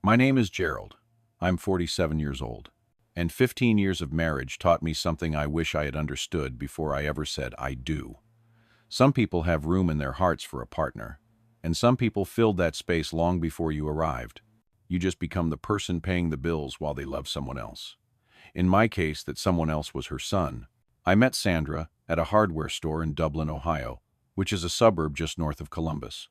My name is Gerald. I'm 47 years old. And 15 years of marriage taught me something I wish I had understood before I ever said I do. Some people have room in their hearts for a partner, and some people filled that space long before you arrived. You just become the person paying the bills while they love someone else. In my case, that someone else was her son. I met Sandra at a hardware store in Dublin, Ohio, which is a suburb just north of Columbus.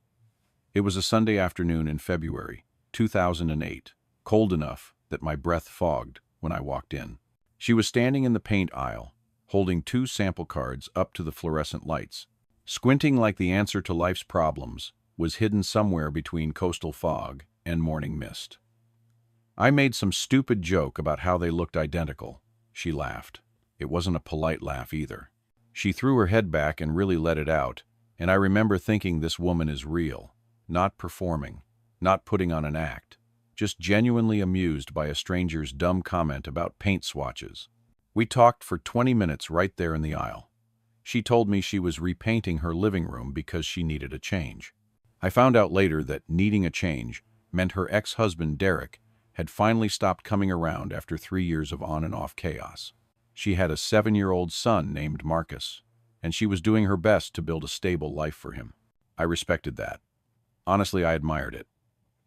It was a Sunday afternoon in February 2008, cold enough that my breath fogged when I walked in. She was standing in the paint aisle, holding two sample cards up to the fluorescent lights. Squinting like the answer to life's problems was hidden somewhere between coastal fog and morning mist. I made some stupid joke about how they looked identical. She laughed. It wasn't a polite laugh either. She threw her head back and really let it out, and I remember thinking this woman is real, not performing, not putting on an act, just genuinely amused by a stranger's dumb comment about paint swatches. We talked for 20 minutes right there in the aisle. She told me she was repainting her living room because she needed a change. I found out later that needing a change meant her ex-husband, Derek, had finally stopped coming around after 3 years of on and off chaos. She had a 7-year-old son named Marcus, and she was doing her best to build a stable life for him. I respected that. Honestly, I admired it.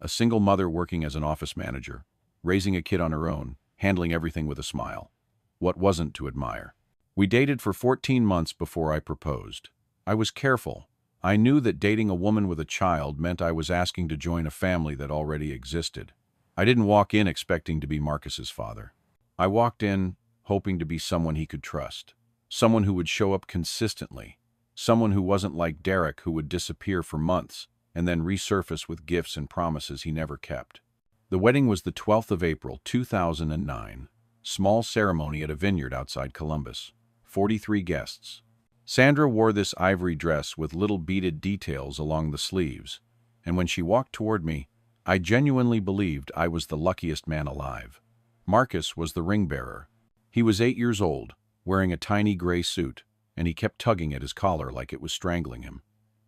A single mother working as an office manager, raising a kid on her own, handling everything with a smile. What wasn't to admire? We dated for 14 months before I proposed. I was careful. I knew that dating a woman with a child meant I was asking to join a family that already existed. I didn't walk in expecting to be Marcus's father. I walked in hoping to be someone he could trust, someone who would show up consistently, someone who wasn't like Derek, who would disappear for months and then resurface with gifts and promises he never kept. The wedding was the 12th of April, 2009. Small ceremony at a vineyard outside Columbus. 43 guests. Sandra wore this ivory dress with little beaded details along the sleeves, and when she walked toward me, I genuinely believed I was the luckiest man alive. Marcus was the ring bearer. He was 8 years old, wearing a tiny gray suit, and he kept tugging at his collar like it was strangling him.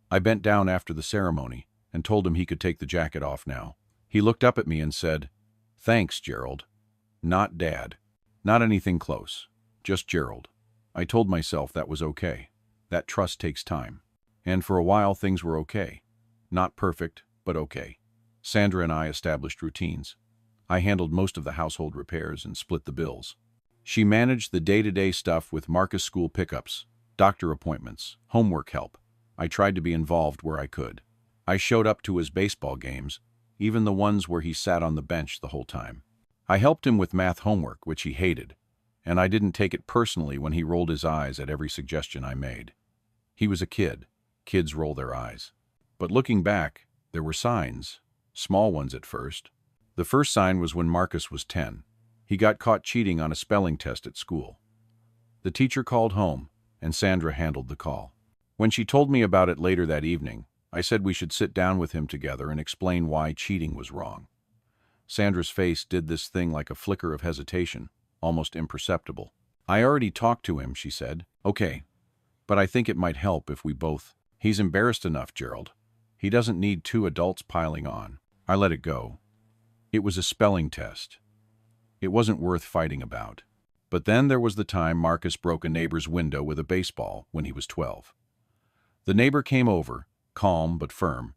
I bent down after the ceremony and told him he could take the jacket off now. He looked up at me and said, "Thanks, Gerald." Not Dad. Not anything close. Just Gerald. I told myself that was okay. That trust takes time. And for a while things were okay. Not perfect, but okay. Sandra and I established routines. I handled most of the household repairs and split the bills. She managed the day-to-day stuff with Marcus school pickups, doctor appointments, homework help. I tried to be involved where I could. I showed up to his baseball games, even the ones where he sat on the bench the whole time. I helped him with math homework, which he hated, and I didn't take it personally when he rolled his eyes at every suggestion I made. He was a kid. Kids roll their eyes. But looking back, there were signs, small ones at first. The first sign was when Marcus was 10. He got caught cheating on a spelling test at school. The teacher called home, and Sandra handled the call. When she told me about it later that evening, I said we should sit down with him together and explain why cheating was wrong. Sandra's face did this thing like a flicker of hesitation, almost imperceptible. "I already talked to him," she said. "Okay, but I think it might help if we both—" "He's embarrassed enough, Gerald. He doesn't need two adults piling on." I let it go. It was a spelling test. It wasn't worth fighting about. But then there was the time Marcus broke a neighbor's window with a baseball when he was 12. The neighbor came over, calm but firm,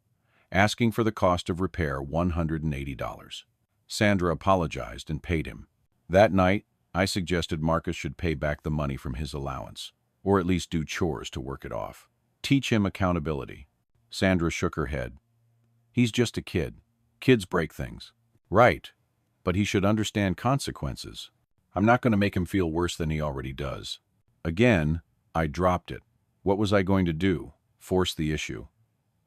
asking for the cost of repair $180. Sandra apologized and paid him. That night, I suggested Marcus should pay back the money from his allowance, or at least do chores to work it off. Teach him accountability. Sandra shook her head. "He's just a kid. Kids break things." "Right, but he should understand consequences. I'm not going to make him feel worse than he already does." Again, I dropped it. What was I going to do? Force the issue?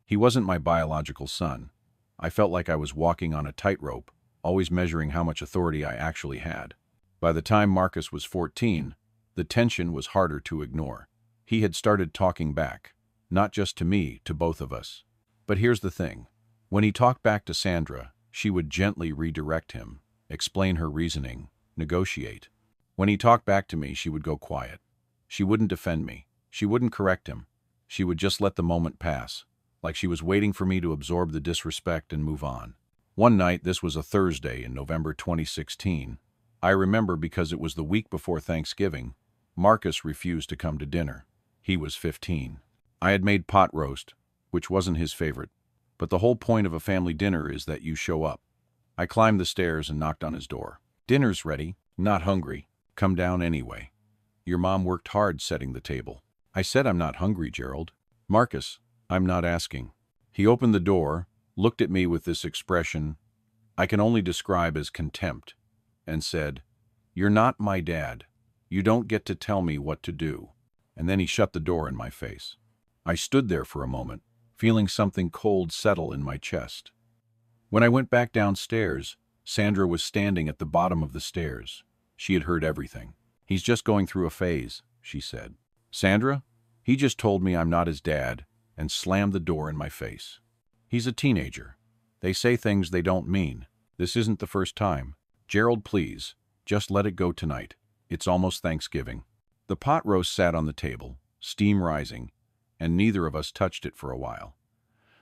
He wasn't my biological son. I felt like I was walking on a tightrope, always measuring how much authority I actually had. By the time Marcus was 14, the tension was harder to ignore. He had started talking back, not just to me, to both of us. But here's the thing. When he talked back to Sandra, she would gently redirect him, explain her reasoning, negotiate. When he talked back to me, she would go quiet. She wouldn't defend me. She wouldn't correct him. She would just let the moment pass, like she was waiting for me to absorb the disrespect and move on. One night, this was a Thursday in November 2016. I remember because it was the week before Thanksgiving. Marcus refused to come to dinner. He was 15. I had made pot roast, which wasn't his favorite, but the whole point of a family dinner is that you show up. I climbed the stairs and knocked on his door. "Dinner's ready. Not hungry. Come down anyway. Your mom worked hard setting the table." I said, "I'm not hungry, Gerald." "Marcus, I'm not asking." He opened the door, looked at me with this expression I can only describe as contempt, and said, "You're not my dad. You don't get to tell me what to do." And then he shut the door in my face. I stood there for a moment, feeling something cold settle in my chest. When I went back downstairs, Sandra was standing at the bottom of the stairs. She had heard everything. "He's just going through a phase," she said. "Sandra, he just told me I'm not his dad," and slammed the door in my face. "He's a teenager. They say things they don't mean. This isn't the first time. Gerald, please, just let it go tonight. It's almost Thanksgiving." The pot roast sat on the table, steam rising, and neither of us touched it for a while.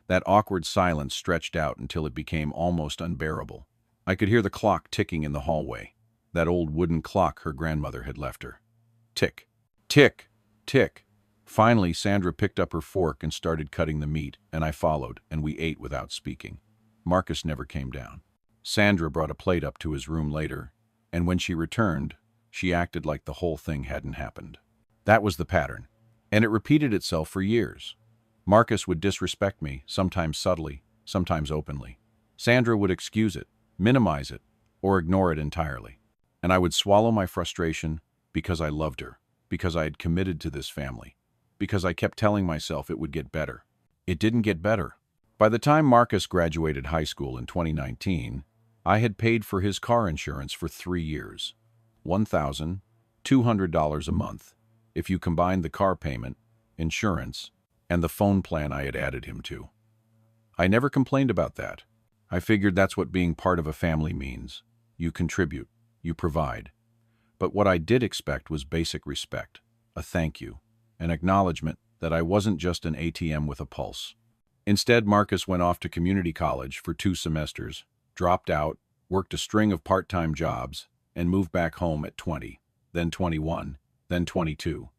That awkward silence stretched out until it became almost unbearable. I could hear the clock ticking in the hallway, that old wooden clock her grandmother had left her. Tick, tick, tick. Finally, Sandra picked up her fork and started cutting the meat, and I followed, and we ate without speaking. Marcus never came down. Sandra brought a plate up to his room later, and when she returned, she acted like the whole thing hadn't happened. That was the pattern, and it repeated itself for years. Marcus would disrespect me, sometimes subtly, sometimes openly. Sandra would excuse it, minimize it, or ignore it entirely. And I would swallow my frustration because I loved her, because I had committed to this family, because I kept telling myself it would get better. It didn't get better. By the time Marcus graduated high school in 2019, I had paid for his car insurance for 3 years. $1,200 a month, if you combined the car payment, insurance, and the phone plan I had added him to. I never complained about that. I figured that's what being part of a family means. You contribute, you provide. But what I did expect was basic respect, a thank you, an acknowledgement that I wasn't just an ATM with a pulse. Instead, Marcus went off to community college for 2 semesters, dropped out, worked a string of part-time jobs, and moved back home at 20, then 21, then 22.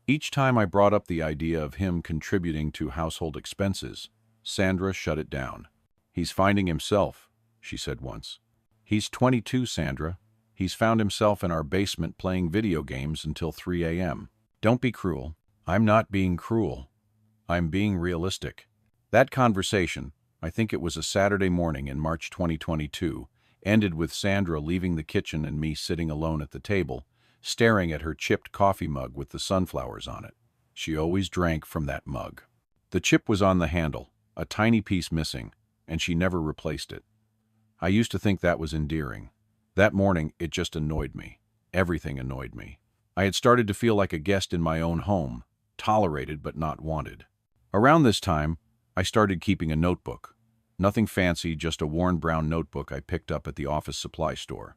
Each time I brought up the idea of him contributing to household expenses, Sandra shut it down. "He's finding himself," she said once. "He's 22, Sandra. He's found himself in our basement playing video games until 3 a.m. Don't be cruel." "I'm not being cruel. I'm being realistic." That conversation, I think it was a Saturday morning in March 2022, ended with Sandra leaving the kitchen and me sitting alone at the table, staring at her chipped coffee mug with the sunflowers on it. She always drank from that mug. The chip was on the handle, a tiny piece missing, and she never replaced it. I used to think that was endearing. That morning, it just annoyed me. Everything annoyed me. I had started to feel like a guest in my own home, tolerated but not wanted. Around this time, I started keeping a notebook. Nothing fancy, just a worn brown notebook I picked up at the office supply store.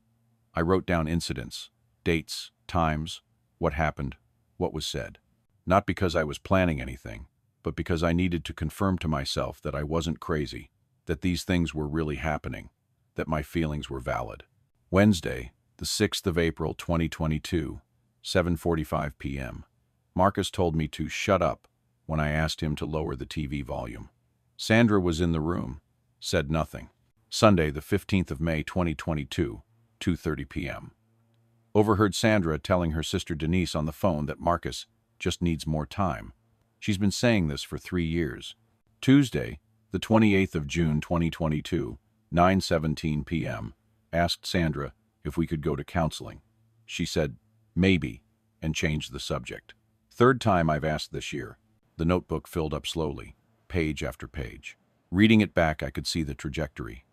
I wrote down incidents, dates, times, what happened, what was said. Not because I was planning anything, but because I needed to confirm to myself that I wasn't crazy, that these things were really happening, that my feelings were valid. Wednesday, the 6th of April 2022, 7:45 p.m. Marcus told me to shut up when I asked him to lower the TV volume. Sandra was in the room, said nothing. Sunday, the 15th of May 2022, 2:30 p.m. Overheard Sandra telling her sister Denise on the phone that Marcus just needs more time. She's been saying this for 3 years. Tuesday, the 28th of June 2022, 9:17 p.m. asked Sandra if we could go to counseling. She said, "Maybe," and changed the subject. Third time I've asked this year. The notebook filled up slowly, page after page. Reading it back, I could see the trajectory.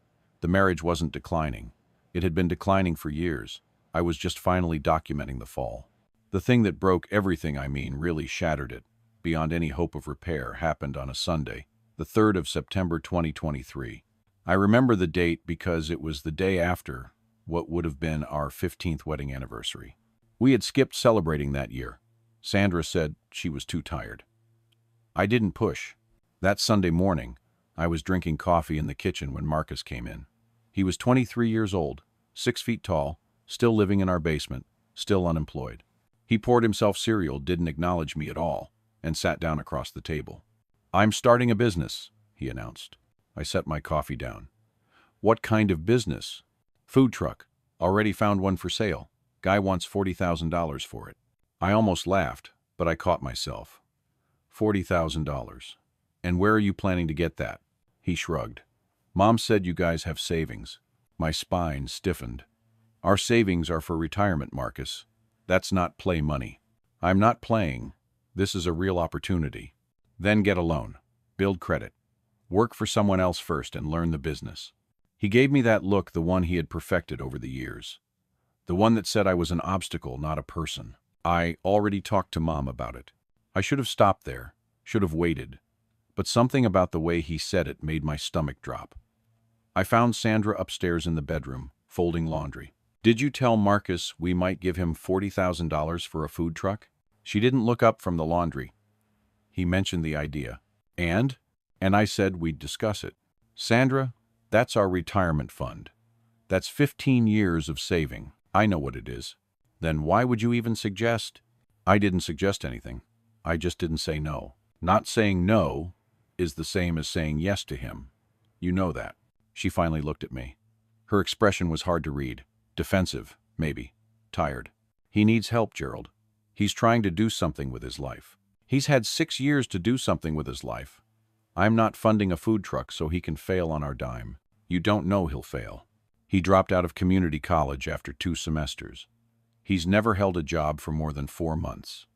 The marriage wasn't declining. It had been declining for years. I was just finally documenting the fall. The thing that broke everything, really shattered it, beyond any hope of repair, happened on a Sunday, the 3rd of September 2023. I remember the date because it was the day after what would have been our 15th wedding anniversary. We had skipped celebrating that year. Sandra said she was too tired. I didn't push. That Sunday morning, I was drinking coffee in the kitchen when Marcus came in. He was 23 years old, 6 feet tall, still living in our basement, still unemployed. He poured himself cereal, didn't acknowledge me at all, and sat down across the table. "I'm starting a business," he announced. I set my coffee down. "What kind of business?" "Food truck. Already found one for sale. Guy wants $40,000 for it." I almost laughed, but I caught myself. $40,000. "And where are you planning to get that?" He shrugged. "Mom said you guys have savings." My spine stiffened. "Our savings are for retirement, Marcus. That's not play money." "I'm not playing. This is a real opportunity." "Then get a loan. Build credit. Work for someone else first and learn the business." He gave me that look, the one he had perfected over the years. The one that said I was an obstacle, not a person. I already talked to Mom about it. I should have stopped there, should have waited. But something about the way he said it made my stomach drop. I found Sandra upstairs in the bedroom, folding laundry. "Did you tell Marcus we might give him $40,000 for a food truck?" She didn't look up from the laundry. He mentioned the idea. And I said we'd discuss it. "Sandra, that's our retirement fund. That's 15 years of saving. I know what it is." "Then why would you even suggest?" "I didn't suggest anything. I just didn't say no. Not saying no is the same as saying yes to him. You know that." She finally looked at me. Her expression was hard to read. Defensive, maybe. Tired. "He needs help, Gerald. He's trying to do something with his life. He's had 6 years to do something with his life. I'm not funding a food truck so he can fail on our dime. You don't know he'll fail. He dropped out of community college after 2 semesters. He's never held a job for more than 4 months.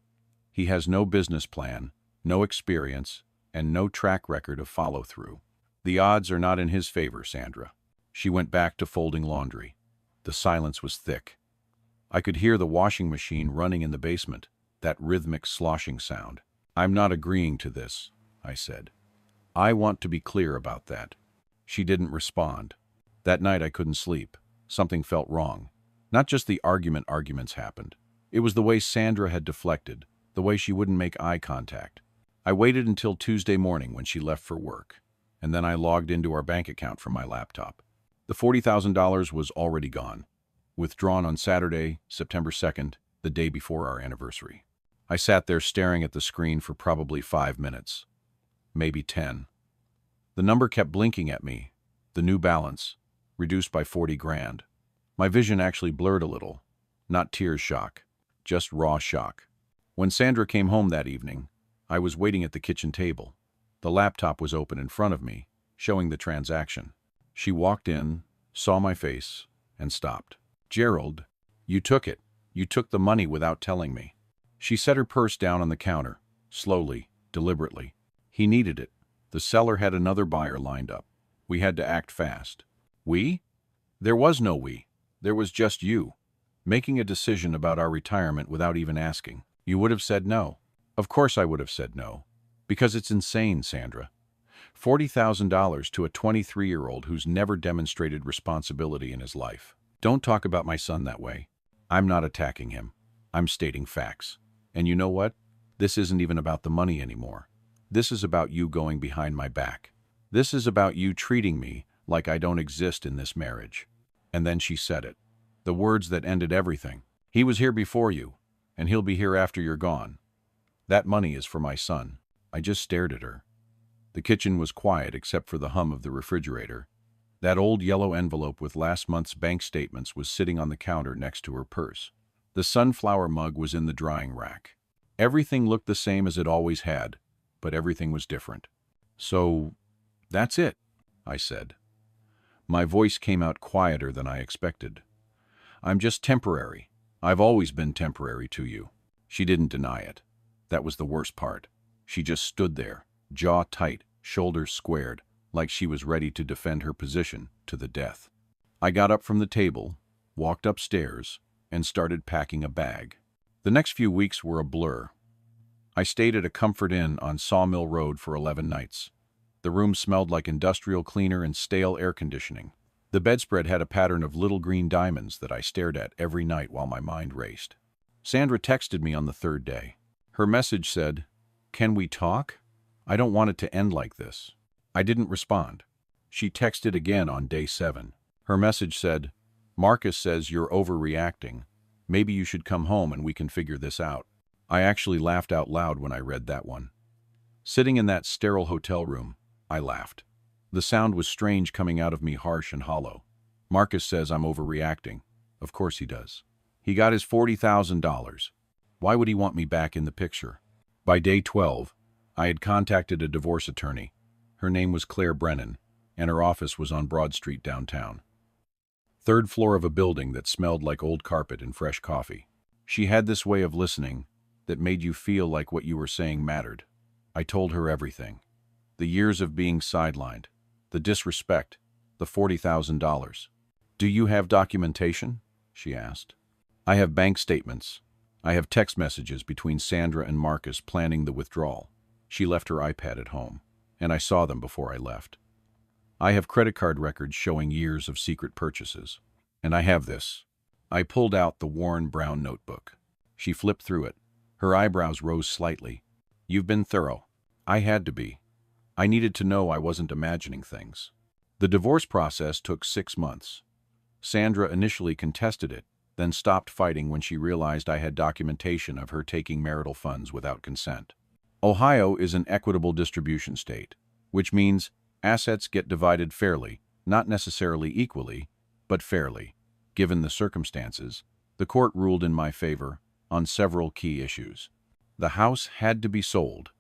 He has no business plan, no experience, and no track record of follow-through. The odds are not in his favor, Sandra." She went back to folding laundry. The silence was thick. I could hear the washing machine running in the basement, that rhythmic sloshing sound. "I'm not agreeing to this," I said. "I want to be clear about that." She didn't respond. That night I couldn't sleep. Something felt wrong. Not just the arguments happened. It was the way Sandra had deflected, the way she wouldn't make eye contact. I waited until Tuesday morning when she left for work, and then I logged into our bank account from my laptop. The $40,000 was already gone, withdrawn on Saturday, September 2nd, the day before our anniversary. I sat there staring at the screen for probably 5 minutes, maybe 10. The number kept blinking at me, the new balance, reduced by 40 grand. My vision actually blurred a little, not tears shock, just raw shock. When Sandra came home that evening, I was waiting at the kitchen table. The laptop was open in front of me, showing the transaction. She walked in, saw my face, and stopped. "Gerald, you took it. You took the money without telling me." She set her purse down on the counter, slowly, deliberately. "He needed it. The seller had another buyer lined up. We had to act fast." "We?" "There was no we. There was just you, making a decision about our retirement without even asking. You would have said no." "Of course I would have said no. Because it's insane, Sandra. $40,000 to a 23-year-old who's never demonstrated responsibility in his life." "Don't talk about my son that way." "I'm not attacking him. I'm stating facts. And you know what? This isn't even about the money anymore. This is about you going behind my back. This is about you treating me like I don't exist in this marriage." And then she said it. The words that ended everything. "He was here before you, and he'll be here after you're gone. That money is for my son." I just stared at her. The kitchen was quiet except for the hum of the refrigerator. That old yellow envelope with last month's bank statements was sitting on the counter next to her purse. The sunflower mug was in the drying rack. Everything looked the same as it always had, but everything was different. "So, that's it," I said. My voice came out quieter than I expected. "I'm just temporary. I've always been temporary to you." She didn't deny it. That was the worst part. She just stood there, jaw tight, shoulders squared, like she was ready to defend her position to the death. I got up from the table, walked upstairs, and started packing a bag. The next few weeks were a blur. I stayed at a Comfort Inn on Sawmill Road for 11 nights. The room smelled like industrial cleaner and stale air conditioning. The bedspread had a pattern of little green diamonds that I stared at every night while my mind raced. Sandra texted me on the 3rd day. Her message said, "Can we talk? I don't want it to end like this." I didn't respond. She texted again on day 7. Her message said, "Marcus says you're overreacting. Maybe you should come home and we can figure this out." I actually laughed out loud when I read that one. Sitting in that sterile hotel room, I laughed. The sound was strange, coming out of me, harsh and hollow. Marcus says I'm overreacting. Of course he does. He got his $40,000. Why would he want me back in the picture? By day 12, I had contacted a divorce attorney. Her name was Claire Brennan, and her office was on Broad Street downtown. Third floor of a building that smelled like old carpet and fresh coffee. She had this way of listening that made you feel like what you were saying mattered. I told her everything. The years of being sidelined, the disrespect, the $40,000. "Do you have documentation?" she asked. "I have bank statements. I have text messages between Sandra and Marcus planning the withdrawal." She left her iPad at home, and I saw them before I left. "I have credit card records showing years of secret purchases. And I have this." I pulled out the worn brown notebook. She flipped through it. Her eyebrows rose slightly. "You've been thorough." I had to be. I needed to know I wasn't imagining things. The divorce process took 6 months. Sandra initially contested it, then stopped fighting when she realized I had documentation of her taking marital funds without consent. Ohio is an equitable distribution state, which means assets get divided fairly, not necessarily equally, but fairly. Given the circumstances, the court ruled in my favor on several key issues. The house had to be sold.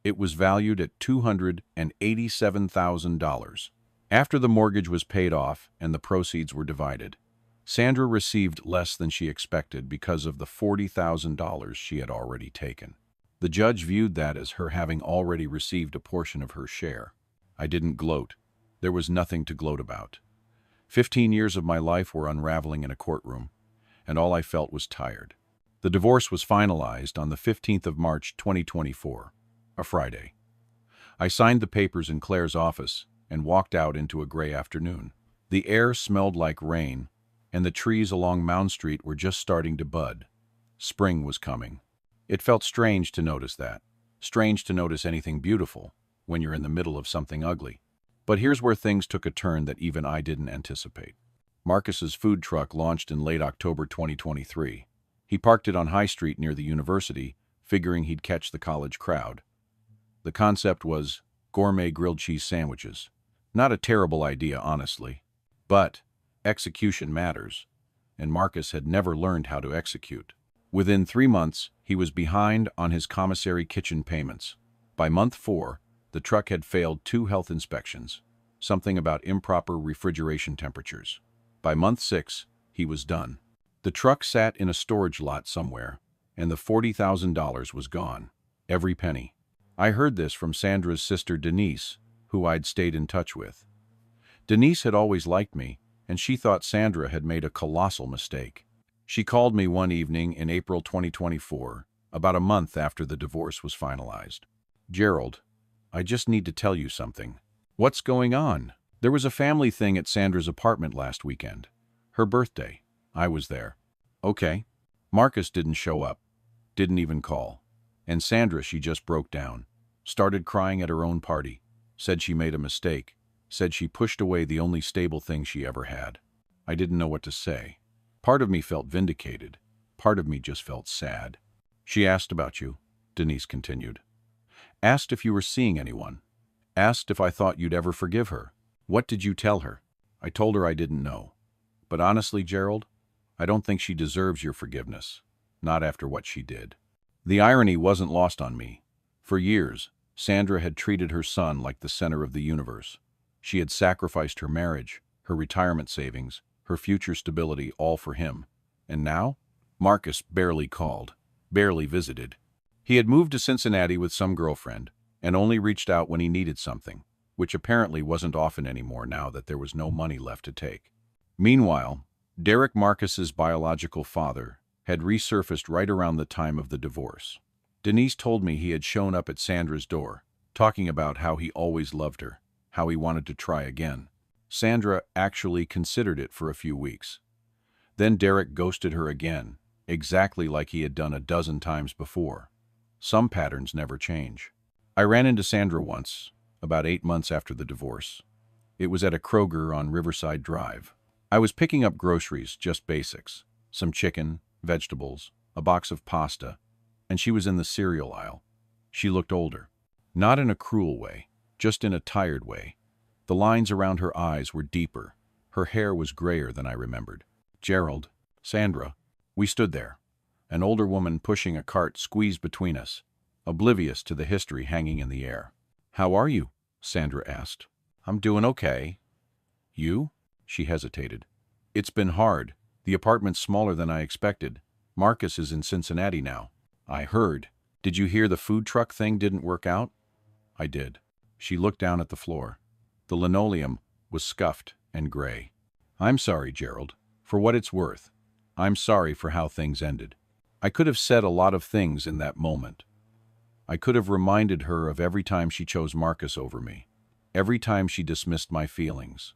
It was valued at $287,000. After the mortgage was paid off and the proceeds were divided, Sandra received less than she expected because of the $40,000 she had already taken. The judge viewed that as her having already received a portion of her share. I didn't gloat. There was nothing to gloat about. 15 years of my life were unraveling in a courtroom, and all I felt was tired. The divorce was finalized on the 15th of March 2024, a Friday. I signed the papers in Claire's office and walked out into a gray afternoon. The air smelled like rain, and the trees along Mound Street were just starting to bud. Spring was coming. It felt strange to notice that. Strange to notice anything beautiful when you're in the middle of something ugly. But here's where things took a turn that even I didn't anticipate. Marcus's food truck launched in late October 2023. He parked it on High Street near the university, figuring he'd catch the college crowd. The concept was gourmet grilled cheese sandwiches. Not a terrible idea, honestly. But execution matters, and Marcus had never learned how to execute. Within 3 months, he was behind on his commissary kitchen payments. By month 4, the truck had failed 2 health inspections, something about improper refrigeration temperatures. By month 6, he was done. The truck sat in a storage lot somewhere, and the $40,000 was gone. Every penny. I heard this from Sandra's sister Denise, who I'd stayed in touch with. Denise had always liked me, and she thought Sandra had made a colossal mistake. She called me one evening in April 2024, about a month after the divorce was finalized. "Gerald, I just need to tell you something." "What's going on?" "There was a family thing at Sandra's apartment last weekend. Her birthday. I was there." "Okay." "Marcus didn't show up. Didn't even call. And Sandra, she just broke down. Started crying at her own party. Said she made a mistake. Said she pushed away the only stable thing she ever had." I didn't know what to say. Part of me felt vindicated. Part of me just felt sad. "She asked about you," Denise continued. "Asked if you were seeing anyone. Asked if I thought you'd ever forgive her." "What did you tell her?" "I told her I didn't know. But honestly, Gerald, I don't think she deserves your forgiveness. Not after what she did." The irony wasn't lost on me. For years, Sandra had treated her son like the center of the universe. She had sacrificed her marriage, her retirement savings, her future stability, all for him. And now? Marcus barely called, barely visited. He had moved to Cincinnati with some girlfriend, and only reached out when he needed something, which apparently wasn't often anymore now that there was no money left to take. Meanwhile, Derek Marcus's biological father had resurfaced right around the time of the divorce. Denise told me he had shown up at Sandra's door, talking about how he always loved her, how he wanted to try again. Sandra actually considered it for a few weeks. Then Derek ghosted her again, exactly like he had done a dozen times before. Some patterns never change. I ran into Sandra once, about 8 months after the divorce. It was at a Kroger on Riverside Drive. I was picking up groceries, just basics. Some chicken, vegetables, a box of pasta, and she was in the cereal aisle. She looked older. Not in a cruel way, just in a tired way. The lines around her eyes were deeper. Her hair was grayer than I remembered. Gerald, Sandra. We stood there. An older woman pushing a cart squeezed between us, oblivious to the history hanging in the air. "How are you?" Sandra asked. "I'm doing okay." "You?" She hesitated. "It's been hard. The apartment's smaller than I expected. Marcus is in Cincinnati now." "I heard. Did you hear the food truck thing didn't work out?" "I did." She looked down at the floor. The linoleum was scuffed and gray. "I'm sorry, Gerald. For what it's worth, I'm sorry for how things ended." I could have said a lot of things in that moment. I could have reminded her of every time she chose Marcus over me, every time she dismissed my feelings,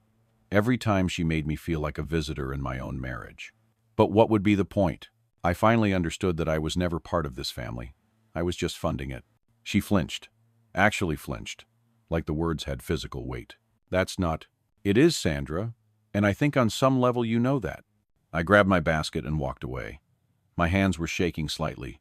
every time she made me feel like a visitor in my own marriage. But what would be the point? I finally understood that I was never part of this family. I was just funding it. She flinched. Actually flinched. Like the words had physical weight. "That's not—" "It is, Sandra. And I think on some level you know that." I grabbed my basket and walked away. My hands were shaking slightly.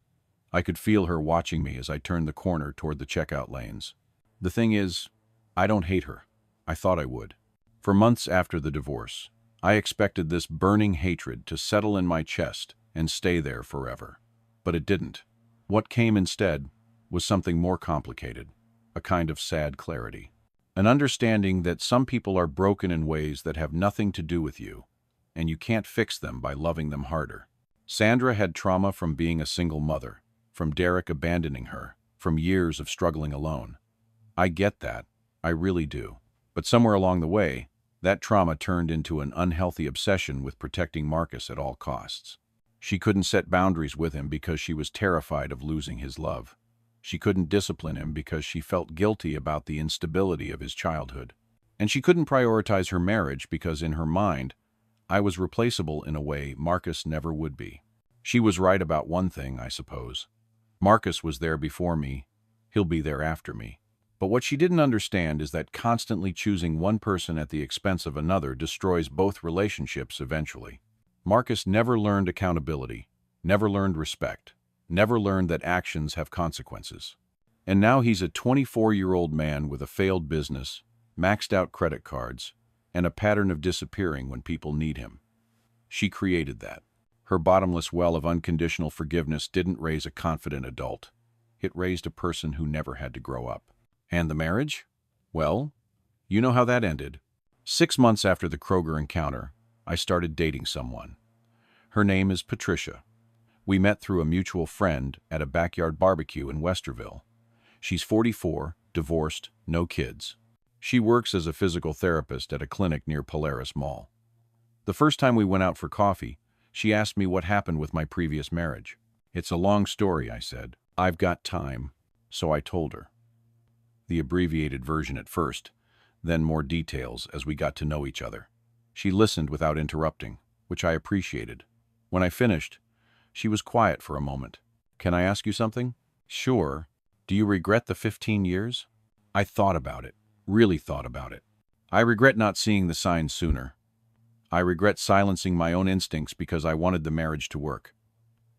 I could feel her watching me as I turned the corner toward the checkout lanes. The thing is, I don't hate her. I thought I would. For months after the divorce, I expected this burning hatred to settle in my chest and stay there forever. But it didn't. What came instead was something more complicated, a kind of sad clarity. An understanding that some people are broken in ways that have nothing to do with you, and you can't fix them by loving them harder. Sandra had trauma from being a single mother, from Derek abandoning her, from years of struggling alone. I get that. I really do. But somewhere along the way, that trauma turned into an unhealthy obsession with protecting Marcus at all costs. She couldn't set boundaries with him because she was terrified of losing his love. She couldn't discipline him because she felt guilty about the instability of his childhood. And she couldn't prioritize her marriage because in her mind, I was replaceable in a way Marcus never would be. She was right about one thing, I suppose. Marcus was there before me. He'll be there after me. But what she didn't understand is that constantly choosing one person at the expense of another destroys both relationships eventually. Marcus never learned accountability, never learned respect, never learned that actions have consequences. And now he's a 24-year-old man with a failed business, maxed out credit cards, and a pattern of disappearing when people need him. She created that. Her bottomless well of unconditional forgiveness didn't raise a confident adult. It raised a person who never had to grow up. And the marriage? Well, you know how that ended. 6 months after the Kroger encounter, I started dating someone. Her name is Patricia. We met through a mutual friend at a backyard barbecue in Westerville. She's 44, divorced, no kids. She works as a physical therapist at a clinic near Polaris Mall. The first time we went out for coffee, she asked me what happened with my previous marriage. "It's a long story," I said. "I've got time." So I told her. The abbreviated version at first, then more details as we got to know each other. She listened without interrupting, which I appreciated. When I finished, she was quiet for a moment. "Can I ask you something?" "Sure. Do you regret the 15 years? I thought about it, really thought about it. I regret not seeing the signs sooner. I regret silencing my own instincts because I wanted the marriage to work.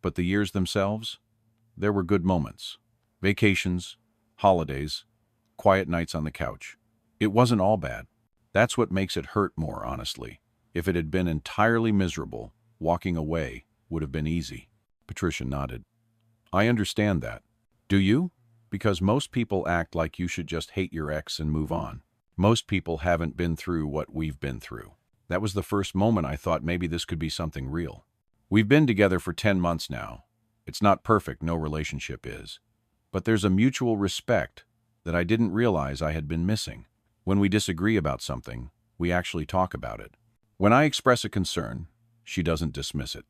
But the years themselves? There were good moments. Vacations, holidays, quiet nights on the couch. It wasn't all bad. That's what makes it hurt more, honestly. If it had been entirely miserable, walking away would have been easy." Patricia nodded. "I understand that. Do you? Because most people act like you should just hate your ex and move on. Most people haven't been through what we've been through." That was the first moment I thought maybe this could be something real. We've been together for 10 months now. It's not perfect, no relationship is. But there's a mutual respect that I didn't realize I had been missing. When we disagree about something, we actually talk about it. When I express a concern, she doesn't dismiss it.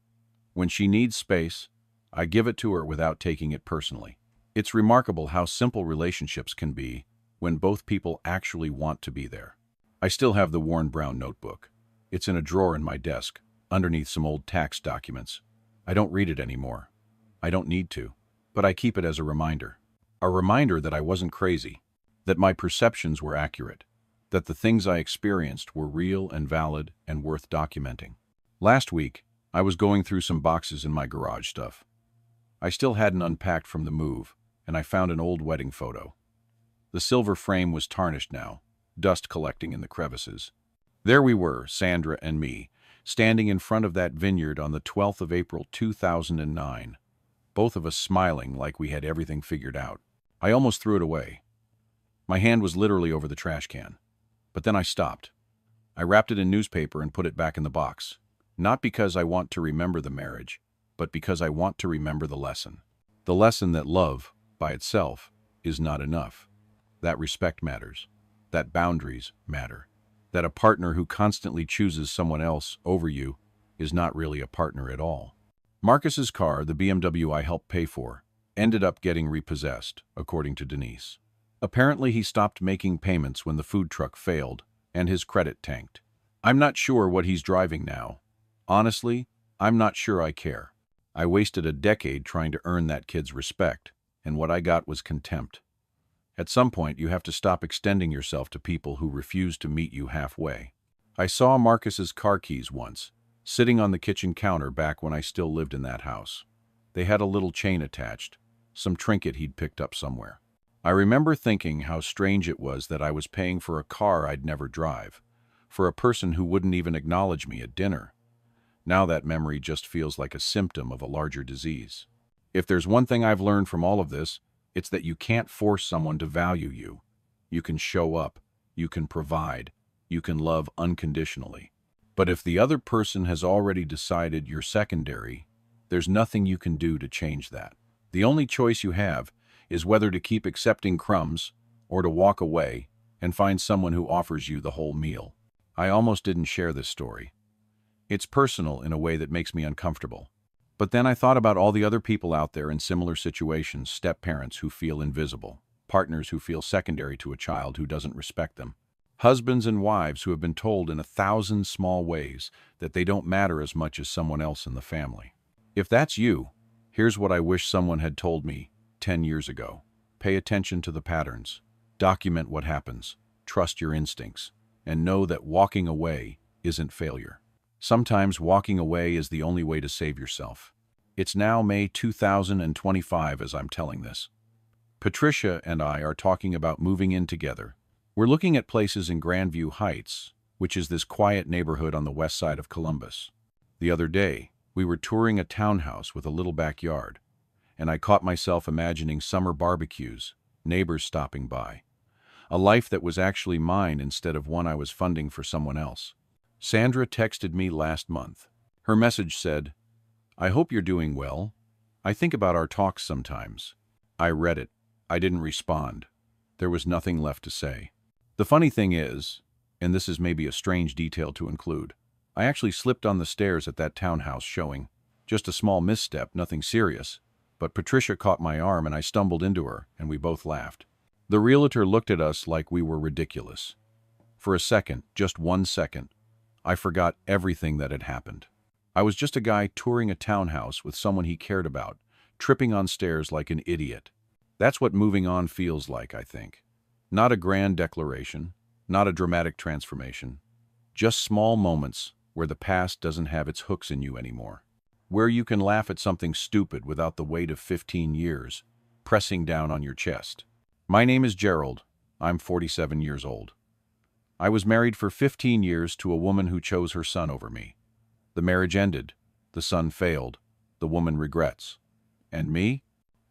When she needs space, I give it to her without taking it personally. It's remarkable how simple relationships can be when both people actually want to be there. I still have the worn brown notebook. It's in a drawer in my desk, underneath some old tax documents. I don't read it anymore. I don't need to, but I keep it as a reminder. A reminder that I wasn't crazy, that my perceptions were accurate, that the things I experienced were real and valid and worth documenting. Last week, I was going through some boxes in my garage stuff. I still hadn't unpacked from the move, and I found an old wedding photo. The silver frame was tarnished now, dust collecting in the crevices. There we were, Sandra and me, standing in front of that vineyard on the 12th of April 2009, both of us smiling like we had everything figured out. I almost threw it away. My hand was literally over the trash can. But then I stopped. I wrapped it in newspaper and put it back in the box. Not because I want to remember the marriage, but because I want to remember the lesson. The lesson that love, by itself, is not enough. That respect matters. That boundaries matter. That a partner who constantly chooses someone else over you is not really a partner at all. Marcus's car, the BMW I helped pay for, ended up getting repossessed, according to Denise. Apparently he stopped making payments when the food truck failed, and his credit tanked. I'm not sure what he's driving now. Honestly, I'm not sure I care. I wasted a decade trying to earn that kid's respect, and what I got was contempt. At some point, you have to stop extending yourself to people who refuse to meet you halfway. I saw Marcus's car keys once, sitting on the kitchen counter back when I still lived in that house. They had a little chain attached, some trinket he'd picked up somewhere. I remember thinking how strange it was that I was paying for a car I'd never drive, for a person who wouldn't even acknowledge me at dinner. Now that memory just feels like a symptom of a larger disease. If there's one thing I've learned from all of this, it's that you can't force someone to value you. You can show up, you can provide, you can love unconditionally. But if the other person has already decided you're secondary, there's nothing you can do to change that. The only choice you have is whether to keep accepting crumbs or to walk away and find someone who offers you the whole meal. I almost didn't share this story. It's personal in a way that makes me uncomfortable. But then I thought about all the other people out there in similar situations, step-parents who feel invisible, partners who feel secondary to a child who doesn't respect them, husbands and wives who have been told in 1,000 small ways that they don't matter as much as someone else in the family. If that's you, here's what I wish someone had told me 10 years ago. Pay attention to the patterns. Document what happens. Trust your instincts. And know that walking away isn't failure. Sometimes walking away is the only way to save yourself. It's now May 2025 as I'm telling this. Patricia and I are talking about moving in together. We're looking at places in Grandview Heights, which is this quiet neighborhood on the west side of Columbus. The other day, we were touring a townhouse with a little backyard, and I caught myself imagining summer barbecues, neighbors stopping by, a life that was actually mine instead of one I was funding for someone else. Sandra texted me last month. Her message said, "I hope you're doing well. I think about our talks sometimes." I read it. I didn't respond. There was nothing left to say. The funny thing is, and this is maybe a strange detail to include, I actually slipped on the stairs at that townhouse showing. Just a small misstep, nothing serious. But Patricia caught my arm and I stumbled into her, and we both laughed. The realtor looked at us like we were ridiculous. For a second, just 1 second, I forgot everything that had happened. I was just a guy touring a townhouse with someone he cared about, tripping on stairs like an idiot. That's what moving on feels like, I think. Not a grand declaration, not a dramatic transformation, just small moments where the past doesn't have its hooks in you anymore. Where you can laugh at something stupid without the weight of 15 years pressing down on your chest. My name is Gerald. I'm 47 years old. I was married for 15 years to a woman who chose her son over me. The marriage ended. The son failed. The woman regrets. And me?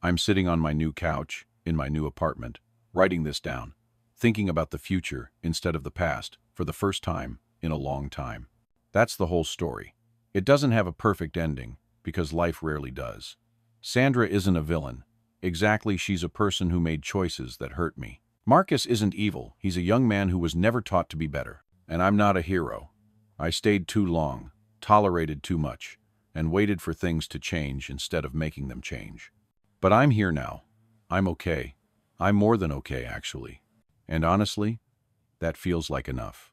I'm sitting on my new couch, in my new apartment, writing this down, thinking about the future instead of the past for the first time in a long time. That's the whole story. It doesn't have a perfect ending, because life rarely does. Sandra isn't a villain. Exactly, she's a person who made choices that hurt me. Marcus isn't evil. He's a young man who was never taught to be better. And I'm not a hero. I stayed too long, tolerated too much, and waited for things to change instead of making them change. But I'm here now. I'm okay. I'm more than okay, actually. And honestly, that feels like enough.